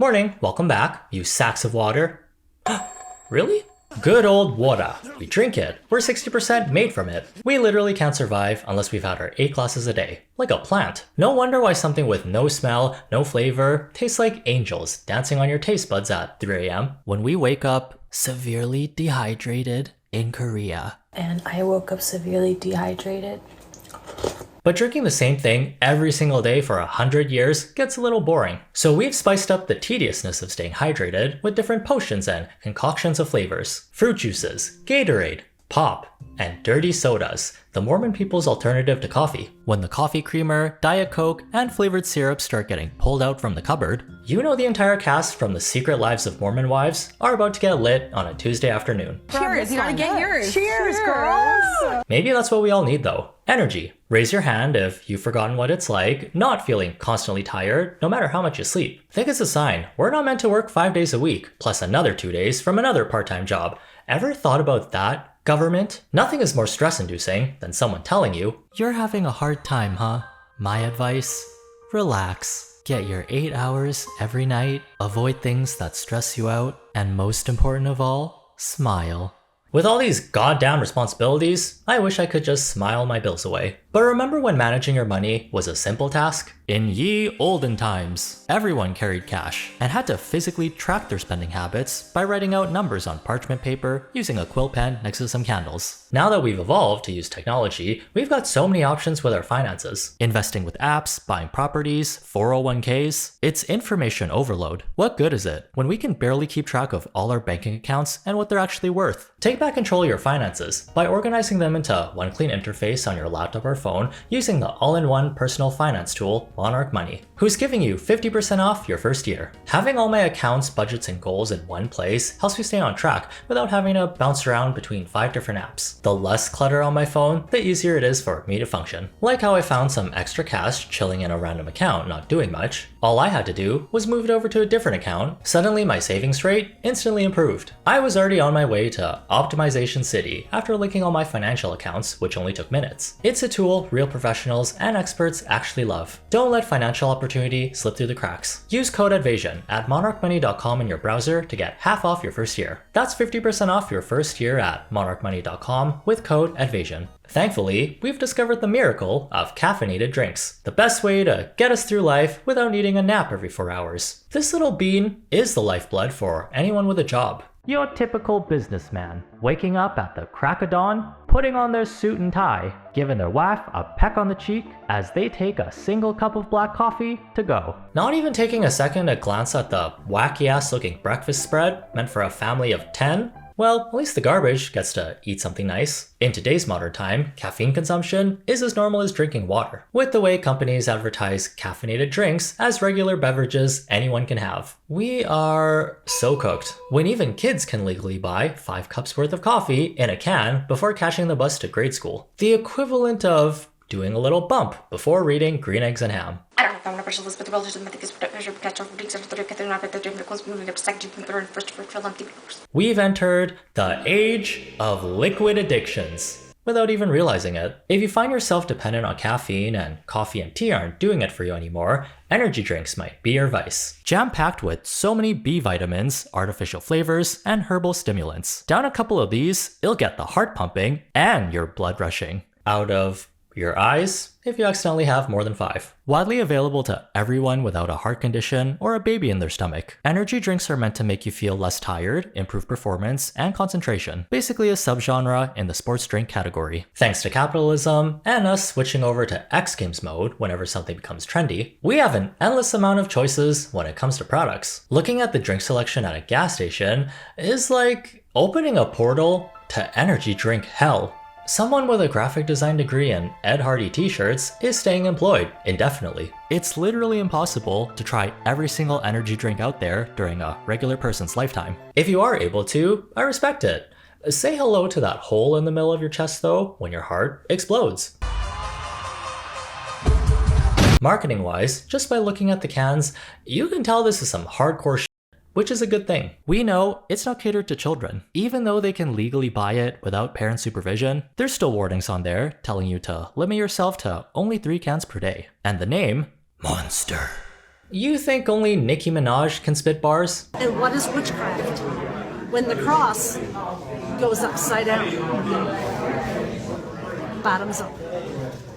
Morning, welcome back, you sacks of water. Really? Good old water. We drink it. We're 60% made from it. We literally can't survive unless we've had our 8 glasses a day. Like a plant. No wonder why something with no smell, no flavor, tastes like angels dancing on your taste buds at 3 a.m. when we wake up severely dehydrated in Korea. And I woke up severely dehydrated. But drinking the same thing every single day for 100 years gets a little boring. So we've spiced up the tediousness of staying hydrated with different potions and concoctions of flavors. Fruit juices, Gatorade, pop, and dirty sodas, the Mormon people's alternative to coffee. When the coffee creamer, Diet Coke, and flavored syrups start getting pulled out from the cupboard, you know the entire cast from The Secret Lives of Mormon Wives are about to get lit on a Tuesday afternoon. Cheers, you gotta get yours. Cheers, girls. Maybe that's what we all need though. Energy. Raise your hand if you've forgotten what it's like not feeling constantly tired, no matter how much you sleep. Think it's a sign. We're not meant to work 5 days a week, plus another 2 days from another part-time job. Ever thought about that? Government? Nothing is more stress-inducing than someone telling you, "You're having a hard time, huh?" My advice? Relax. Get your 8 hours every night, avoid things that stress you out, and most important of all, smile. With all these goddamn responsibilities, I wish I could just smile my bills away. But remember when managing your money was a simple task? In ye olden times, everyone carried cash and had to physically track their spending habits by writing out numbers on parchment paper using a quill pen next to some candles. Now that we've evolved to use technology, we've got so many options with our finances. Investing with apps, buying properties, 401ks, it's information overload. What good is it when we can barely keep track of all our banking accounts and what they're actually worth? Take back control of your finances by organizing them into one clean interface on your laptop or phone using the all-in-one personal finance tool, Monarch Money, who's giving you 50% off your first year. Having all my accounts, budgets, and goals in one place helps me stay on track without having to bounce around between 5 different apps. The less clutter on my phone, the easier it is for me to function. Like how I found some extra cash chilling in a random account not doing much. All I had to do was move it over to a different account. Suddenly my savings rate instantly improved. I was already on my way to Optimization City after linking all my financial accounts, which only took minutes. It's a tool real professionals and experts actually love. Don't let financial opportunity slip through the cracks. Use code Edvasian at monarchmoney.com in your browser to get half off your first year. That's 50% off your first year at monarchmoney.com with code Edvasian. Thankfully, we've discovered the miracle of caffeinated drinks, the best way to get us through life without needing a nap every 4 hours. This little bean is the lifeblood for anyone with a job. Your typical businessman, waking up at the crack of dawn, putting on their suit and tie, giving their wife a peck on the cheek as they take a single cup of black coffee to go. Not even taking a second to glance at the wacky-ass looking breakfast spread meant for a family of 10? Well, at least the garbage gets to eat something nice. In today's modern time, caffeine consumption is as normal as drinking water, with the way companies advertise caffeinated drinks as regular beverages anyone can have. We are so cooked, when even kids can legally buy 5 cups worth of coffee in a can before catching the bus to grade school. The equivalent of doing a little bump before reading Green Eggs and Ham. We've entered the age of liquid addictions without even realizing it. If you find yourself dependent on caffeine and coffee and tea aren't doing it for you anymore, energy drinks might be your vice. Jam-packed with so many B vitamins, artificial flavors, and herbal stimulants. Down a couple of these, it'll get the heart pumping and your blood rushing. Out of your eyes, if you accidentally have more than 5. Widely available to everyone without a heart condition or a baby in their stomach. Energy drinks are meant to make you feel less tired, improve performance, and concentration. Basically a subgenre in the sports drink category. Thanks to capitalism, and us switching over to X Games mode whenever something becomes trendy, we have an endless amount of choices when it comes to products. Looking at the drink selection at a gas station is like opening a portal to energy drink hell. Someone with a graphic design degree and Ed Hardy t-shirts is staying employed indefinitely. It's literally impossible to try every single energy drink out there during a regular person's lifetime. If you are able to, I respect it. Say hello to that hole in the middle of your chest though when your heart explodes. Marketing wise, just by looking at the cans, you can tell this is some hardcore shit, which is a good thing. We know it's not catered to children. Even though they can legally buy it without parent supervision, there's still warnings on there telling you to limit yourself to only 3 cans per day. And the name, Monster, You think only Nicki Minaj can spit bars? And what is witchcraft? When the cross goes upside down, bottoms up,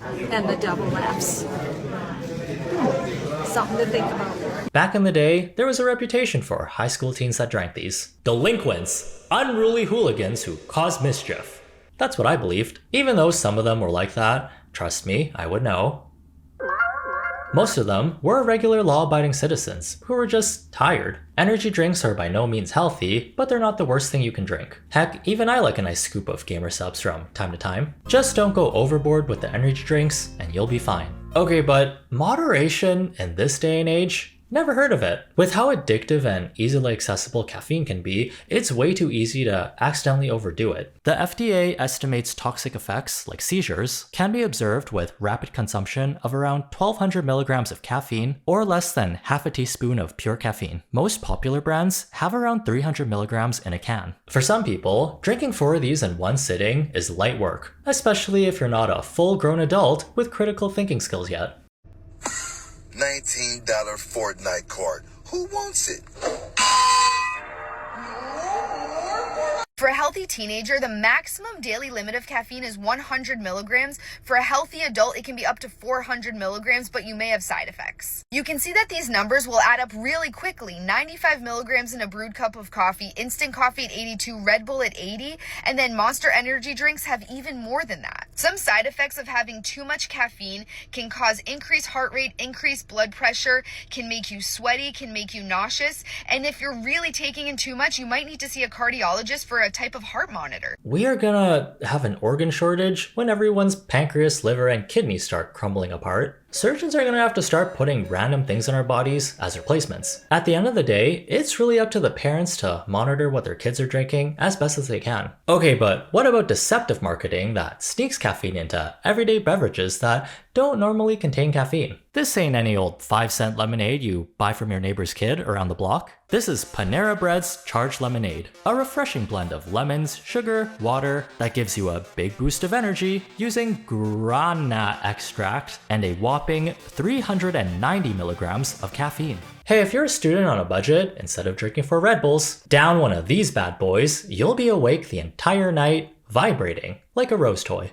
and the devil laughs. Something to think about. Back in the day, there was a reputation for high school teens that drank these. Delinquents, unruly hooligans who caused mischief. That's what I believed. Even though some of them were like that, trust me, I would know. Most of them were regular law-abiding citizens who were just tired. Energy drinks are by no means healthy, but they're not the worst thing you can drink. Heck, even I like a nice scoop of gamer subs from time to time. Just don't go overboard with the energy drinks and you'll be fine. Okay, but moderation in this day and age? Never heard of it. With how addictive and easily accessible caffeine can be, it's way too easy to accidentally overdo it. The FDA estimates toxic effects, like seizures, can be observed with rapid consumption of around 1,200 milligrams of caffeine or less than half a teaspoon of pure caffeine. Most popular brands have around 300 milligrams in a can. For some people, drinking 4 of these in one sitting is light work, especially if you're not a full-grown adult with critical thinking skills yet. $19 Fortnite card. Who wants it? For a healthy teenager, the maximum daily limit of caffeine is 100 milligrams. For a healthy adult, it can be up to 400 milligrams, but you may have side effects. You can see that these numbers will add up really quickly. 95 milligrams in a brewed cup of coffee, instant coffee at 82, Red Bull at 80, and then Monster energy drinks have even more than that. Some side effects of having too much caffeine can cause increased heart rate, increased blood pressure, can make you sweaty, can make you nauseous, and if you're really taking in too much, you might need to see a cardiologist for a type of heart monitor. We are gonna have an organ shortage when everyone's pancreas, liver, and kidneys start crumbling apart. Surgeons are gonna have to start putting random things in our bodies as replacements. At the end of the day, it's really up to the parents to monitor what their kids are drinking as best as they can. Okay, but what about deceptive marketing that sneaks caffeine into everyday beverages that don't normally contain caffeine? This ain't any old 5-cent lemonade you buy from your neighbor's kid around the block. This is Panera Bread's Charged Lemonade, a refreshing blend of lemons, sugar, water that gives you a big boost of energy using guarana extract and a whopping 390 milligrams of caffeine. Hey, if you're a student on a budget, instead of drinking 4 Red Bulls, down one of these bad boys, you'll be awake the entire night, vibrating like a rose toy.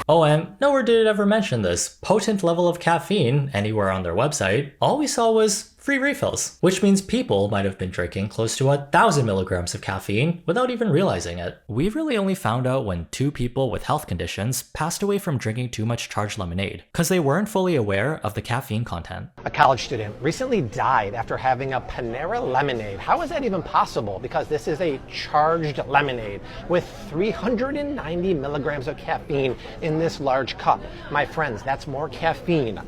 Oh, and nowhere did it ever mention this potent level of caffeine anywhere on their website. All we saw was free refills, which means people might have been drinking close to 1,000 milligrams of caffeine without even realizing it. We really only found out when 2 people with health conditions passed away from drinking too much charged lemonade, because they weren't fully aware of the caffeine content. A college student recently died after having a Panera lemonade. How is that even possible? Because this is a charged lemonade with 390 milligrams of caffeine in this large cup. My friends, that's more caffeine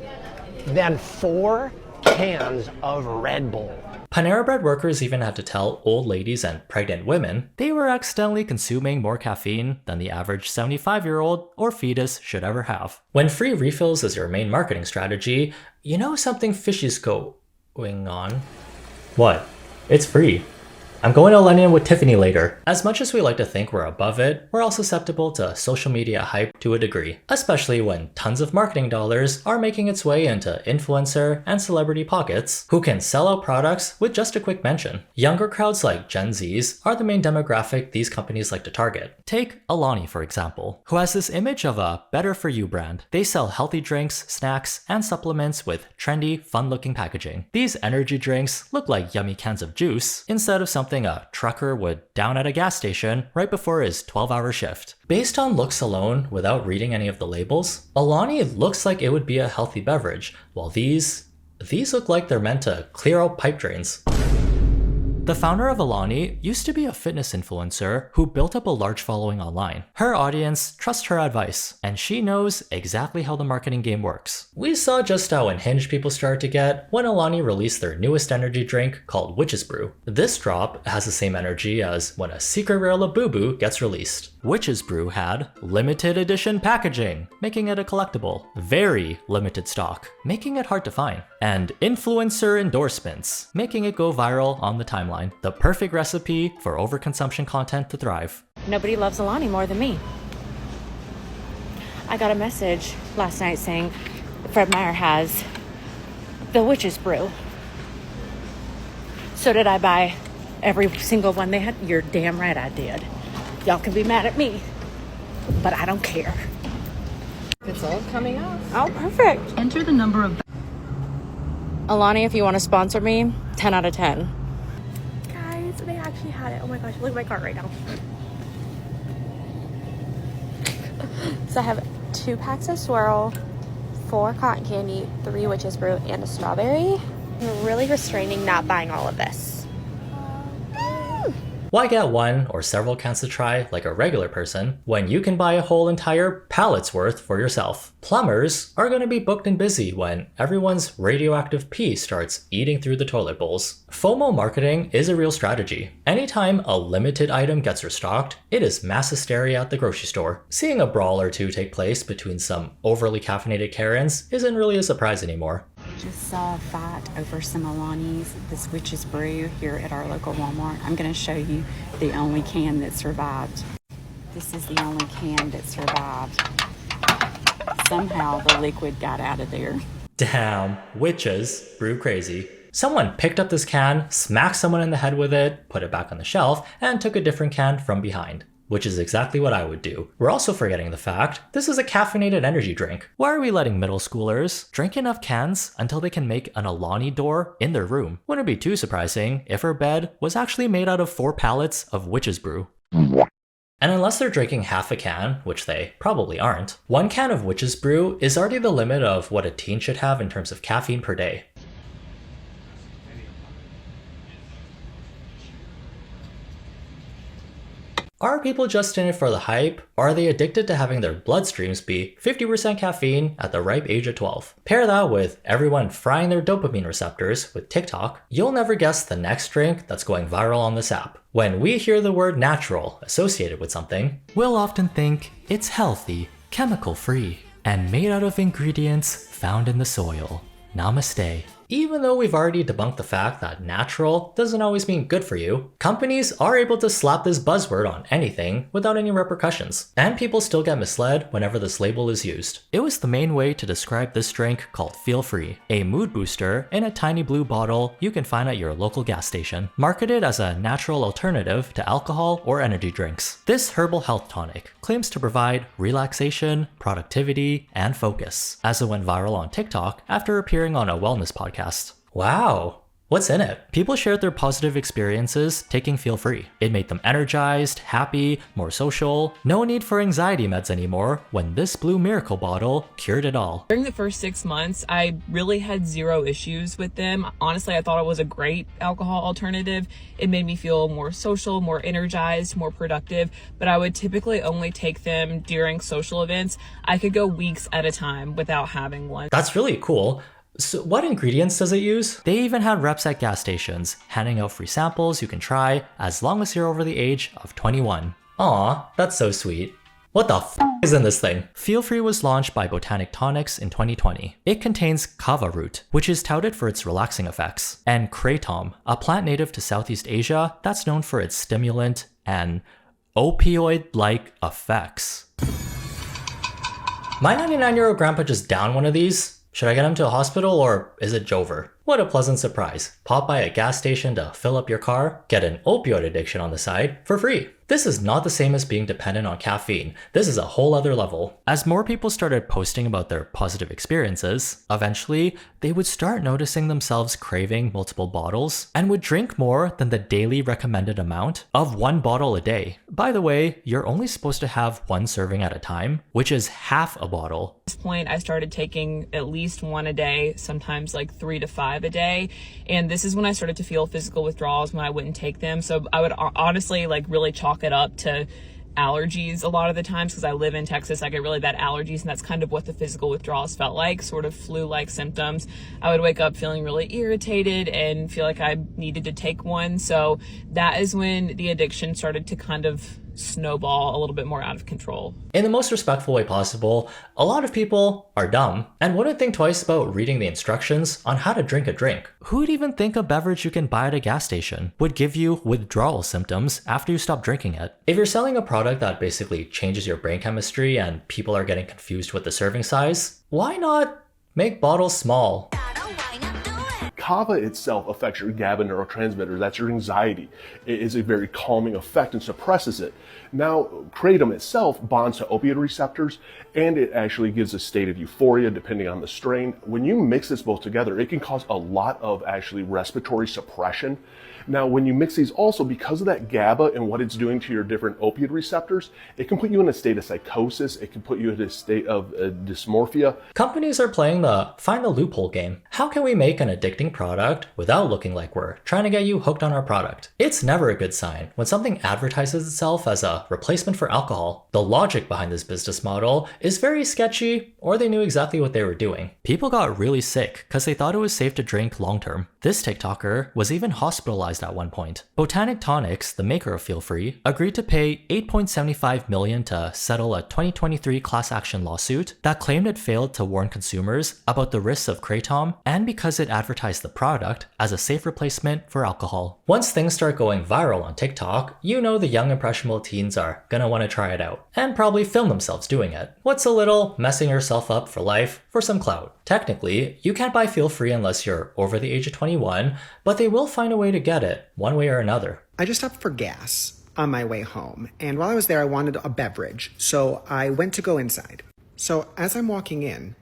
than 4 cans of Red Bull. Panera Bread workers even had to tell old ladies and pregnant women they were accidentally consuming more caffeine than the average 75-year-old or fetus should ever have. When free refills is your main marketing strategy, you know something fishy's going on. What? It's free. I'm going to London with Tiffany later. As much as we like to think we're above it, we're all susceptible to social media hype to a degree, especially when tons of marketing dollars are making its way into influencer and celebrity pockets who can sell out products with just a quick mention. Younger crowds like Gen Zs are the main demographic these companies like to target. Take Alani, for example, who has this image of a better for you brand. They sell healthy drinks, snacks, and supplements with trendy, fun-looking packaging. These energy drinks look like yummy cans of juice instead of something a trucker would down at a gas station right before his 12-hour shift. Based on looks alone, without reading any of the labels, Alani looks like it would be a healthy beverage, while these look like they're meant to clear out pipe drains. The founder of Alani used to be a fitness influencer who built up a large following online. Her audience trusts her advice, and she knows exactly how the marketing game works. We saw just how unhinged people started to get when Alani released their newest energy drink called Witch's Brew. This drop has the same energy as when a secret rare Labubu gets released. Witch's Brew had limited edition packaging, making it a collectible, very limited stock, making it hard to find, and influencer endorsements, making it go viral on the timeline. The perfect recipe for overconsumption content to thrive. Nobody loves Alani more than me. I got a message last night saying Fred Meyer has the witch's brew. So did I buy every single one they had? You're damn right I did. Y'all can be mad at me, but I don't care. It's all coming up. Oh, perfect. Enter the number of... Alani, if you want to sponsor me, 10 out of 10. Guys, they actually had it. Oh my gosh, look at my cart right now. So I have 2 packs of swirl, 4 cotton candy, 3 witch's brew, and a strawberry. I'm really restraining not buying all of this. Why get one or several cans to try like a regular person when you can buy a whole entire pallet's worth for yourself? Plumbers are going to be booked and busy when everyone's radioactive pee starts eating through the toilet bowls. FOMO marketing is a real strategy. Anytime a limited item gets restocked, it is mass hysteria at the grocery store. Seeing a brawl or two take place between some overly caffeinated Karens isn't really a surprise anymore. Just saw a fight over some Alani's, this witch's brew, here at our local Walmart. I'm going to show you the only can that survived. This is the only can that survived. Somehow the liquid got out of there. Damn, witches brew crazy. Someone picked up this can, smacked someone in the head with it, put it back on the shelf, and took a different can from behind. Which is exactly what I would do. We're also forgetting the fact this is a caffeinated energy drink. Why are we letting middle schoolers drink enough cans until they can make an Alani door in their room? Wouldn't be too surprising if her bed was actually made out of 4 pallets of witch's brew. And unless they're drinking half a can, which they probably aren't, 1 can of witch's brew is already the limit of what a teen should have in terms of caffeine per day. Are people just in it for the hype, or are they addicted to having their bloodstreams be 50% caffeine at the ripe age of 12? Pair that with everyone frying their dopamine receptors with TikTok, you'll never guess the next drink that's going viral on this app. When we hear the word natural associated with something, we'll often think it's healthy, chemical-free, and made out of ingredients found in the soil. Namaste. Even though we've already debunked the fact that natural doesn't always mean good for you, companies are able to slap this buzzword on anything without any repercussions, and people still get misled whenever this label is used. It was the main way to describe this drink called Feel Free, a mood booster in a tiny blue bottle you can find at your local gas station, marketed as a natural alternative to alcohol or energy drinks. This herbal health tonic claims to provide relaxation, productivity, and focus, as it went viral on TikTok after appearing on a wellness podcast. Wow, what's in it? People shared their positive experiences taking Feel Free. It made them energized, happy, more social. No need for anxiety meds anymore when this blue miracle bottle cured it all. During the first 6 months, I really had 0 issues with them. Honestly, I thought it was a great alcohol alternative. It made me feel more social, more energized, more productive, but I would typically only take them during social events. I could go weeks at a time without having one. That's really cool. So what ingredients does it use? They even had reps at gas stations, handing out free samples you can try as long as you're over the age of 21. Aw, that's so sweet. What the f is in this thing? Feel Free was launched by Botanic Tonics in 2020. It contains kava root, which is touted for its relaxing effects, and kratom, a plant native to Southeast Asia that's known for its stimulant and opioid-like effects. My 99-year-old grandpa just downed one of these. Should I get him to a hospital or is it Jover? What a pleasant surprise. Pop by a gas station to fill up your car, get an opioid addiction on the side for free. This is not the same as being dependent on caffeine. This is a whole other level. As more people started posting about their positive experiences, eventually they would start noticing themselves craving multiple bottles and would drink more than the daily recommended amount of 1 bottle a day. By the way, you're only supposed to have 1 serving at a time, which is half a bottle. At this point, I started taking at least 1 a day, sometimes like 3 to 5 a day. And this is when I started to feel physical withdrawals when I wouldn't take them. So I would honestly like really chalk it up to allergies a lot of the times because I live in Texas. I get really bad allergies, and that's kind of what the physical withdrawals felt like, sort of flu-like symptoms. I would wake up feeling really irritated and feel like I needed to take one. So that is when the addiction started to kind of snowball a little bit more out of control. In the most respectful way possible, a lot of people are dumb and wouldn't think twice about reading the instructions on how to drink a drink. Who'd even think a beverage you can buy at a gas station would give you withdrawal symptoms after you stop drinking it? If you're selling a product that basically changes your brain chemistry and people are getting confused with the serving size, why not make bottles small? kava itself affects your GABA neurotransmitter. That's your anxiety. It is a very calming effect and suppresses it. Now, kratom itself bonds to opioid receptors, and it actually gives a state of euphoria depending on the strain. When you mix this both together, it can cause a lot of actually respiratory suppression. Now, when you mix these also, because of that GABA and what it's doing to your different opioid receptors, it can put you in a state of psychosis. It can put you in a state of dysmorphia. Companies are playing the find the loophole game. How can we make an addicting product without looking like we're trying to get you hooked on our product? It's never a good sign when something advertises itself as a replacement for alcohol. The logic behind this business model is very sketchy, or they knew exactly what they were doing. People got really sick because they thought it was safe to drink long term. This TikToker was even hospitalized at one point. Tonics, the maker of Feel Free, agreed to pay $8.75 million to settle a 2023 class action lawsuit that claimed it failed to warn consumers about the risks of kratom and because it advertised the product as a safe replacement for alcohol. Once things start going viral on TikTok, you know the young impressionable teens are gonna want to try it out and probably film themselves doing it. What's a little messing yourself up for life for some clout? Technically, you can't buy Feel Free unless you're over the age of 21, but they will find a way to get it, one way or another. I just stopped for gas on my way home, and while I was there, I wanted a beverage, so I went to go inside. So as I'm walking in,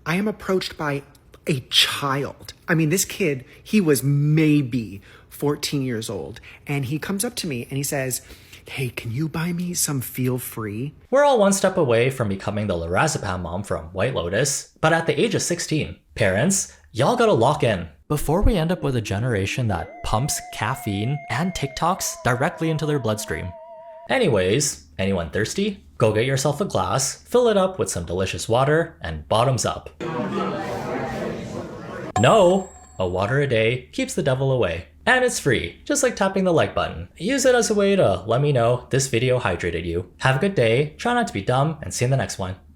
I am approached by a child. I mean, this kid, he was maybe 14 years old, and he comes up to me and he says, "Hey, can you buy me some Feel Free?" We're all one step away from becoming the lorazepam mom from White Lotus, but at the age of 16, parents, y'all gotta lock in before we end up with a generation that pumps caffeine and TikToks directly into their bloodstream. Anyways, anyone thirsty? Go get yourself a glass, fill it up with some delicious water, and bottoms up. No, a water a day keeps the devil away. And it's free, just like tapping the like button. Use it as a way to let me know this video hydrated you. Have a good day, try not to be dumb, and see you in the next one.